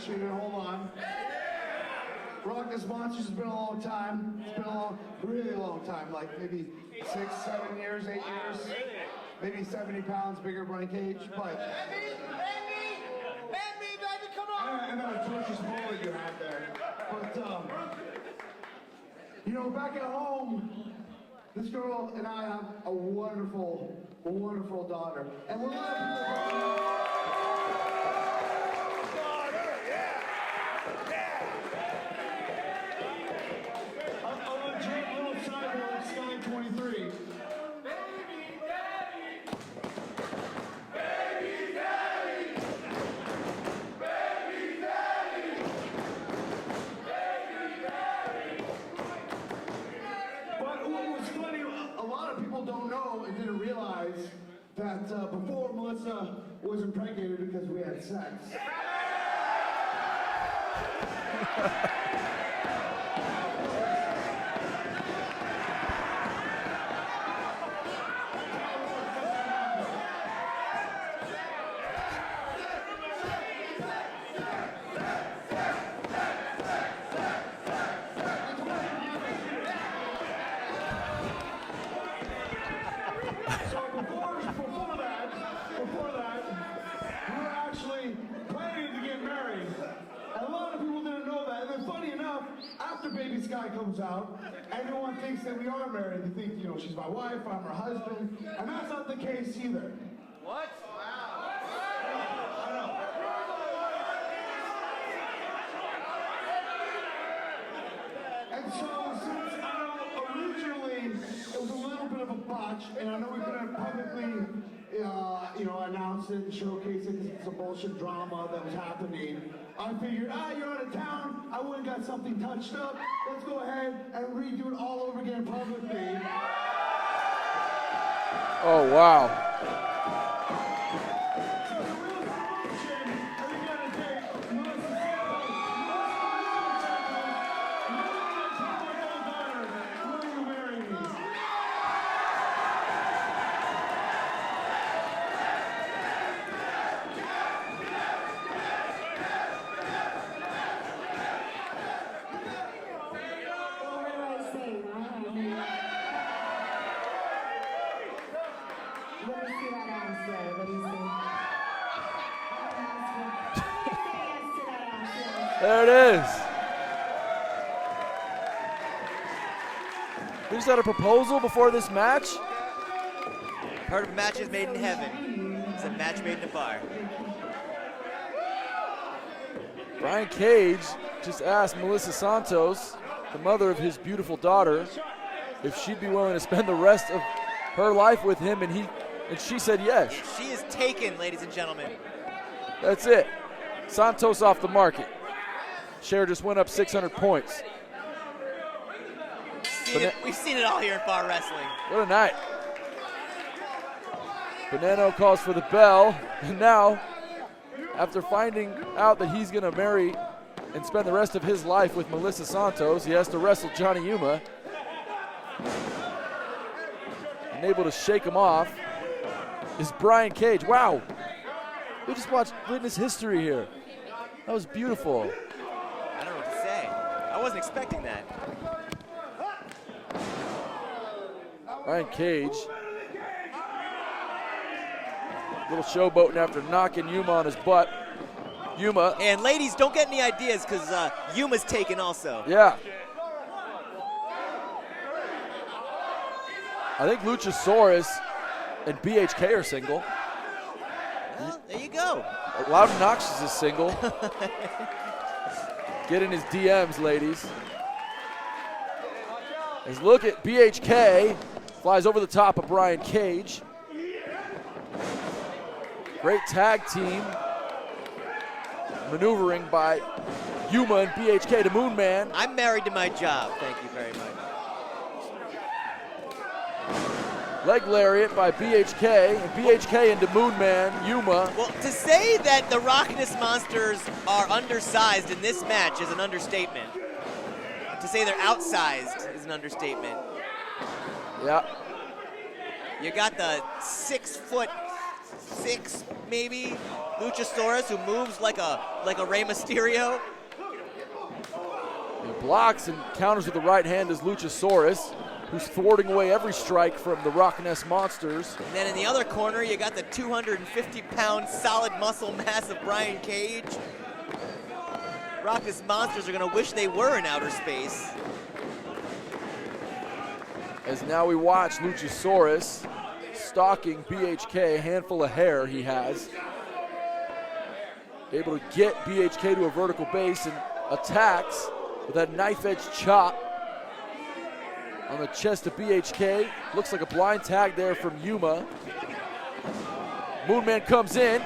appreciate it. Hold on. RockNES Monsters has been a long time. It's been a really long time, like maybe 6, 7 years, 8 years. Maybe 70 pounds bigger Brian Cage, but... Baby, come on! And that atrocious bullet you had there. But, you know, back at home, this girl and I have a wonderful, wonderful daughter. And we're a legit little cyborg, Sky 23. Don't know and didn't realize that before Melissa was impregnated because we had sex. Before that, we were actually planning to get married. And a lot of people didn't know that. And then funny enough, after Baby Sky comes out, everyone thinks that we are married. They think, you know, she's my wife, I'm her husband. And that's not the case either. What? Wow. I know. And so since originally it was a little bit of a botch, and I know we're going to publicly you know, announce it and showcase it because it's a bullshit drama that was happening. I figured, you're out of town, I went and got something touched up, let's go ahead and redo it all over again publicly. Oh, wow. So the real promotion that we gotta take, Melissa will you marry me? There it is. We just had a proposal before this match. Part of matches made in heaven. It's a match made in a bar. Brian Cage just asked Melissa Santos, the mother of his beautiful daughter, if she'd be willing to spend the rest of her life with him, and she said yes. She is taken, ladies and gentlemen. That's it. Santos off the market. Share just went up 600 points. We've seen it all here in bar wrestling. What a night. Veneno calls for the bell, and now, after finding out that he's going to marry and spend the rest of his life with Melissa Santos, he has to wrestle Johnny Yuma. And able to shake him off is Brian Cage. Wow. We just witnessed history here. That was beautiful. I don't know what to say. I wasn't expecting that. Brian Cage. Little showboating after knocking Yuma on his butt. Yuma. And ladies, don't get any ideas because Yuma's taken also. Yeah. I think LuchaSaurus and BHK are single. Well, there you go. Loud and Noxious is single. Get in his DMs, ladies. As look at BHK. Flies over the top of Brian Cage. Great tag team. Maneuvering by Yuma and BHK, the Moon Man. I'm married to my job. Thank you very much. Leg lariat by BHK, and BHK into Moon Man, Yuma. Well, to say that the RockNES Monsters are undersized in this match is an understatement. To say they're outsized is an understatement. Yeah. You got the 6'6" maybe LuchaSaurus, who moves like a Rey Mysterio. He blocks and counters with the right hand as LuchaSaurus, who's thwarting away every strike from the RockNES Monsters. And then in the other corner, you got the 250-pound solid muscle mass of Brian Cage. RockNES Monsters are gonna wish they were in outer space. As now we watch LuchaSaurus stalking BHK, a handful of hair he has. Able to get BHK to a vertical base and attacks with that knife-edge chop on the chest of BHK. Looks like a blind tag there from Yuma. Moonman comes in,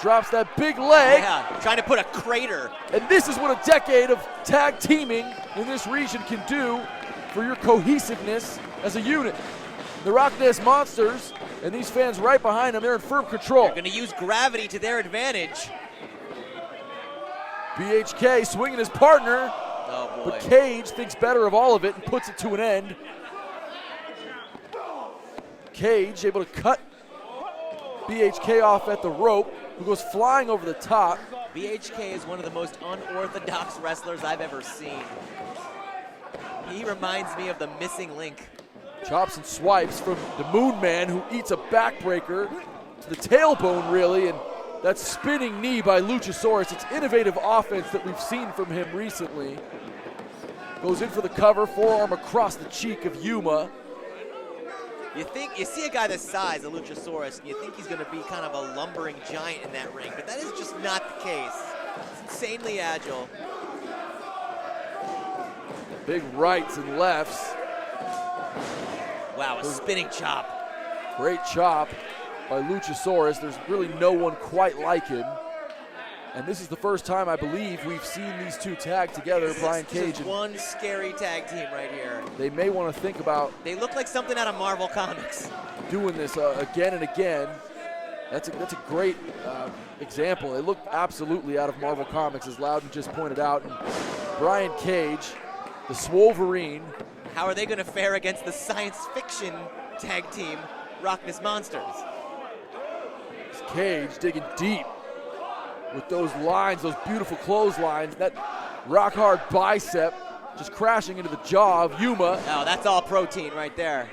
drops that big leg. Yeah, trying to put a crater. And this is what a decade of tag teaming in this region can do for your cohesiveness as a unit. The RockNES Monsters and these fans right behind them, they're in firm control. They're going to use gravity to their advantage. BHK swinging his partner, Oh boy. but Cage thinks better of all of it and puts it to an end. Cage able to cut BHK off at the rope, who goes flying over the top. BHK is one of the most unorthodox wrestlers I've ever seen. He reminds me of the missing link. Chops and swipes from the Moonman, who eats a backbreaker to the tailbone, really, and that spinning knee by LuchaSaurus. It's innovative offense that we've seen from him recently. Goes in for the cover, forearm across the cheek of Yuma. You see a guy this size, a LuchaSaurus, and you think he's going to be kind of a lumbering giant in that ring, but that is just not the case. It's insanely agile. Big rights and lefts. Wow, a spinning chop. Great chop by LuchaSaurus. There's really no one quite like him. And this is the first time, I believe, we've seen these two tag together, Brian Cage. This is one scary tag team right here. They may want to think about They look like something out of Marvel Comics. doing this again and again. That's a great example. It looked absolutely out of Marvel Comics, as Loudon just pointed out. And Brian Cage, the Swolverine. How are they going to fare against the science fiction tag team, RockNES Monsters? Cage digging deep with those lines, those beautiful clotheslines. That rock hard bicep just crashing into the jaw of Yuma. Oh, that's all protein right there.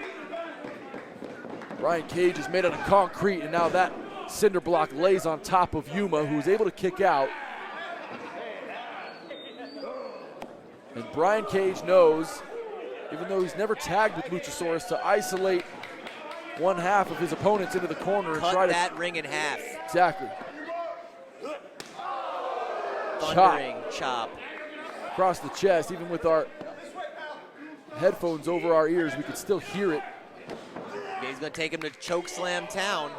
Brian Cage is made out of concrete, and now that cinder block lays on top of Yuma, who is able to kick out. And Brian Cage knows, even though he's never tagged with LuchaSaurus, to isolate one half of his opponents into the corner and try Cut to that ring in half. exactly Thundering chop. across the chest. Even with our headphones over our ears, we could still hear it. Yeah, he's going to take him to chokeslam town.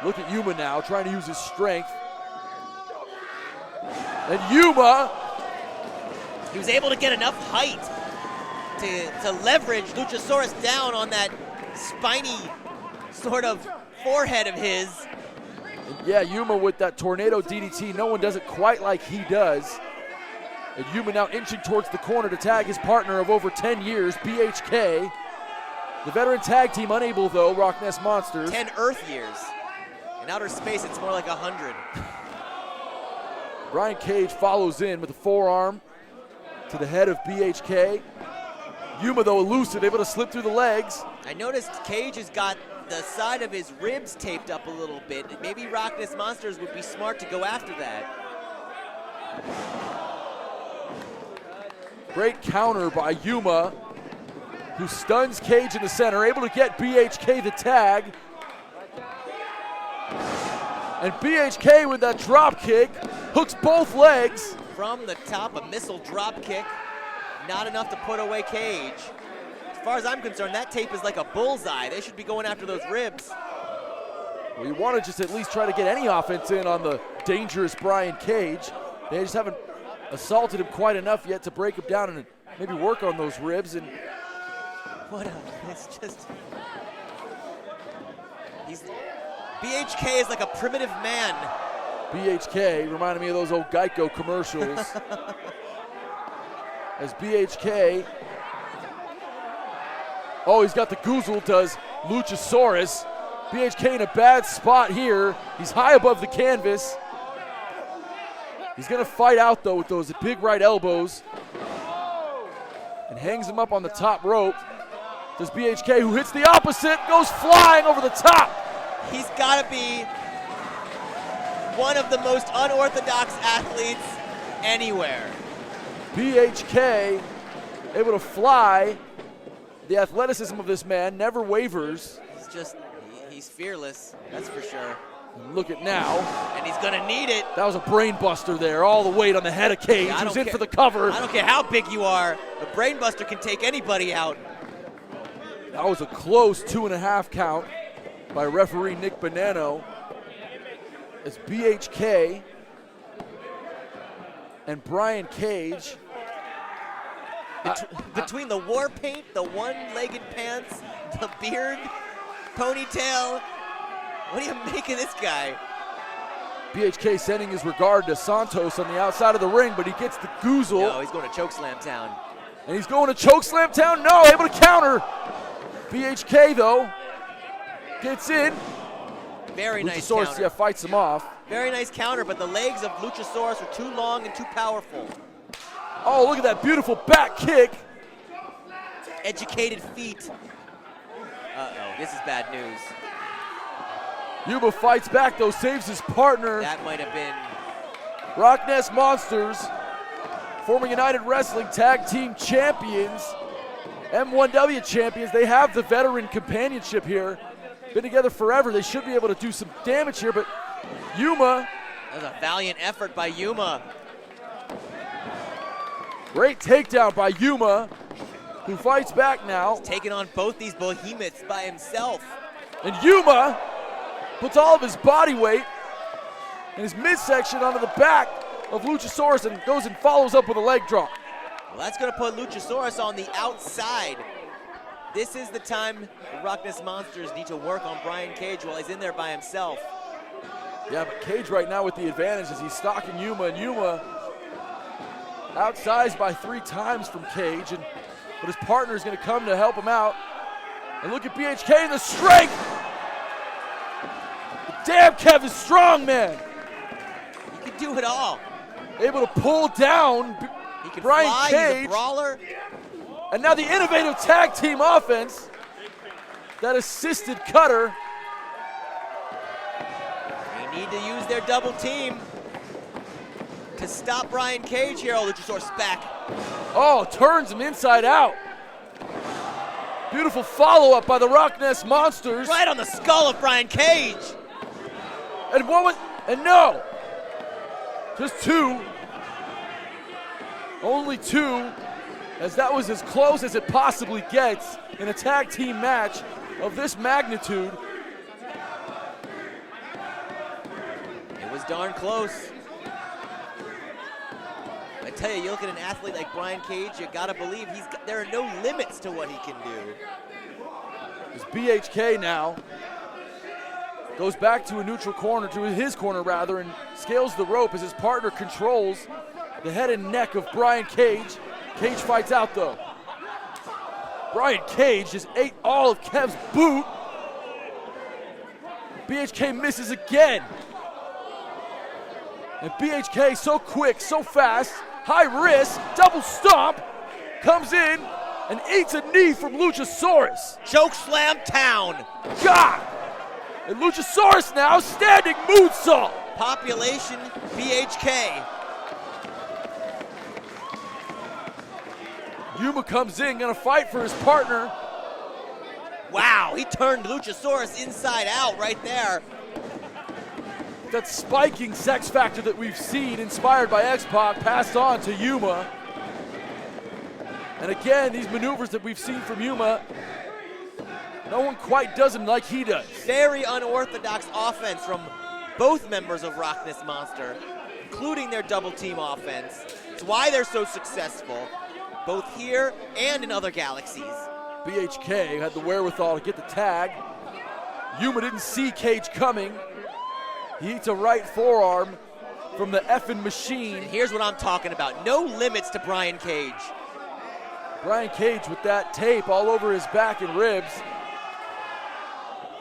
Look at Yuma now, trying to use his strength. And Yuma, He was able to get enough height to leverage LuchaSaurus down on that spiny sort of forehead of his. yeah, Yuma with that tornado DDT. No one does it quite like he does. And Yuma now inching towards the corner to tag his partner of over 10 years, BHK. The veteran tag team unable, though, RockNES Monsters. 10 Earth years. In outer space, it's more like 100. Brian Cage follows in with a forearm to the head of BHK. Yuma, though, elusive, able to slip through the legs. I noticed Cage has got the side of his ribs taped up a little bit. Maybe RockNES Monsters would be smart to go after that. Great counter by Yuma, who stuns Cage in the center, able to get BHK the tag. And BHK with that drop kick hooks both legs. From the top, a missile drop kick. Not enough to put away Cage. As far as I'm concerned, that tape is like a bullseye. They should be going after those ribs. Well, you want to just at least try to get any offense in on the dangerous Brian Cage. They just haven't assaulted him quite enough yet to break him down and maybe work on those ribs. And it's just, BHK is like a primitive man. BHK reminded me of those old Geico commercials. As BHK, oh, he's got the goozle, does LuchaSaurus. BHK in a bad spot here. He's high above the canvas. He's going to fight out, though, with those big right elbows. And hangs him up on the top rope. Does BHK, who hits the opposite, goes flying over the top. He's got to be one of the most unorthodox athletes anywhere. BHK able to fly. The athleticism of this man never wavers. He's fearless, that's for sure. And look at now. And he's gonna need it. That was a brain buster there, all the weight on the head of Cage. He was in for the cover. I don't care how big you are. A brain buster can take anybody out. That was a close 2.5 count by referee Nick Bonanno. As BHK and Brian Cage. Between the war paint, the one-legged pants, the beard, ponytail, what do you make of this guy? BHK sending his regard to Santos on the outside of the ring, but he gets the goozle. No, he's going to chokeslam town. And he's going to chokeslam town? No, able to counter. BHK, though, gets in. Very nice LuchaSaurus, counter. yeah, fights him off. Very nice counter, but the legs of LuchaSaurus are too long and too powerful. Oh, look at that beautiful back kick. Educated feet. Uh-oh, this is bad news. Yuma fights back, though, saves his partner. That might have been... RockNES Monsters, former United Wrestling Tag Team Champions, M1W Champions. They have the veteran companionship here. Been together forever. They should be able to do some damage here, but Yuma. That was a valiant effort by Yuma. Great takedown by Yuma, who fights back now. He's taking on both these behemoths by himself. And Yuma puts all of his body weight and his midsection onto the back of LuchaSaurus and goes and follows up with a leg drop. Well, that's going to put LuchaSaurus on the outside. This is the time the RockNES Monsters need to work on Brian Cage while he's in there by himself. Yeah, but Cage right now with the advantage as he's stalking Yuma, and Yuma outsized by 3 times from Cage, but his partner is going to come to help him out. And look at BHK and the strength. Damn, Kevin's strong, man. He can do it all. Able to pull down He can Brian fly, Cage. he's a brawler. And now the innovative tag team offense. That assisted cutter. They need to use their double team to stop Brian Cage here. Oh, LuchaSaurus back. Oh, turns him inside out. Beautiful follow-up by the RockNES Monsters. Right on the skull of Brian Cage. And no. Just 2. Only 2, as that was as close as it possibly gets in a tag team match of this magnitude. It was darn close. I tell you, you look at an athlete like Brian Cage, you gotta believe there are no limits to what he can do. As BHK now goes back to a neutral corner, to his corner rather, and scales the rope as his partner controls the head and neck of Brian Cage. Cage fights out though. Brian Cage just ate all of Kev's boot. BHK misses again. And BHK so quick, so fast, high risk, double stomp, comes in and eats a knee from LuchaSaurus. Chokeslam town. God! And LuchaSaurus now standing moonsault. Population BHK. Yuma comes in, gonna fight for his partner. Wow, he turned LuchaSaurus inside out right there. That spiking sex factor that we've seen, inspired by X-Pac, passed on to Yuma. And again, these maneuvers that we've seen from Yuma, no one quite does them like he does. Very unorthodox offense from both members of RockNES Monster, including their double team offense. It's why they're so successful, both here and in other galaxies. BHK had the wherewithal to get the tag. Yuma didn't see Cage coming. He eats a right forearm from the effing machine. And here's what I'm talking about. No limits to Brian Cage. Brian Cage with that tape all over his back and ribs.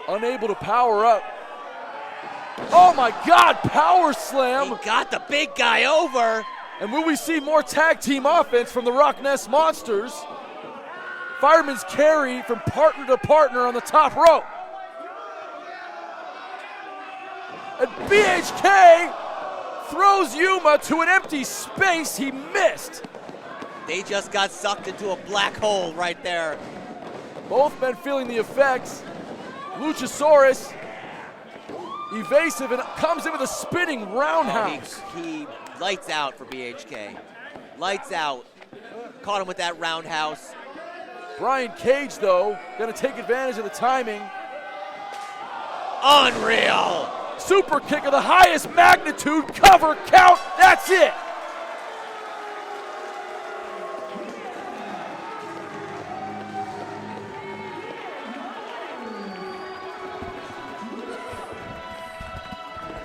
unable to power up. Oh my God, power slam. He got the big guy over. And will we see more tag team offense from the RockNES Monsters? Fireman's carry from partner to partner on the top rope. And BHK throws Yuma to an empty space. He missed. They just got sucked into a black hole right there. Both men feeling the effects. LuchaSaurus evasive and comes in with a spinning roundhouse. He lights out for BHK. Lights out. Caught him with that roundhouse. Brian Cage, though, going to take advantage of the timing. Unreal. Super kick of the highest magnitude, cover, count, that's it.